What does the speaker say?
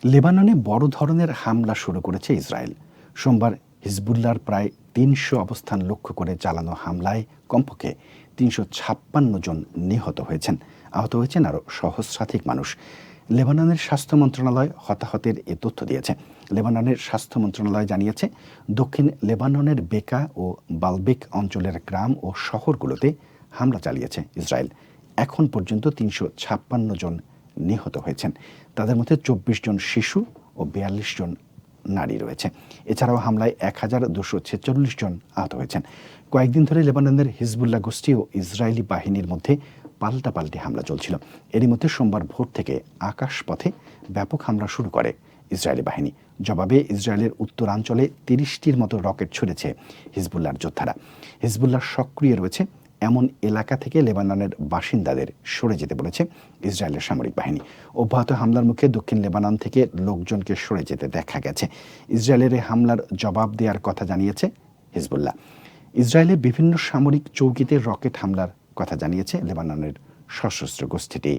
লেবাননে বড় ধরনের হামলা শুরু করেছে ইসরায়েল। সোমবার হিজবুল্লাহর প্রায় ৩০০ অবস্থান লক্ষ্য করে চালানো হামলায় কমপক্ষে ৩৫৬ জন নিহত হয়েছেন। আহত হয়েছেন আরও সহস্রাধিক মানুষ। লেবাননের স্বাস্থ্য মন্ত্রণালয় হতাহতের এ তথ্য দিয়েছে। লেবাননের স্বাস্থ্য মন্ত্রণালয় জানিয়েছে, দক্ষিণ লেবাননের বেকা ও বালবেক অঞ্চলের গ্রাম ও শহরগুলোতে হামলা চালিয়েছে ইসরায়েল। এখন পর্যন্ত ৩৫৬ জন নিহত হয়েছেন। তাদের মধ্যে ২৪ জন শিশু ও ৪২ জন নারী রয়েছে। এছাড়াও হামলায় ১,২৪৬ জন আহত হয়েছেন। কয়েকদিন ধরে লেবাননের হিজবুল্লাহ গোষ্ঠী ও ইসরায়েলি বাহিনীর মধ্যে পাল্টাপাল্টি হামলা চলছিল। এরই মধ্যে সোমবার ভোর থেকে আকাশপথে ব্যাপক হামলা শুরু করে ইসরায়েলি বাহিনী। জবাবে ইসরায়েলের উত্তরাঞ্চলে ৩০টির মতো রকেট ছুড়েছে হিজবুল্লাহর যোদ্ধারা। হিজবুল্লাহ সক্রিয় রয়েছে এমন এলাকা থেকে লেবাননের বাসিন্দাদের সরে যেতে বলেছে ইসরায়েলের সামরিক বাহিনী। অব্যাহত হামলার মুখে দক্ষিণ লেবানন থেকে লোকজনকে সরে যেতে দেখা গেছে। ইসরায়েলের এই হামলার জবাব দেওয়ার কথা জানিয়েছে হিজবুল্লাহ। ইসরায়েলের বিভিন্ন সামরিক চৌকিতে রকেট হামলার কথা জানিয়েছে লেবাননের সশস্ত্র গোষ্ঠীটি।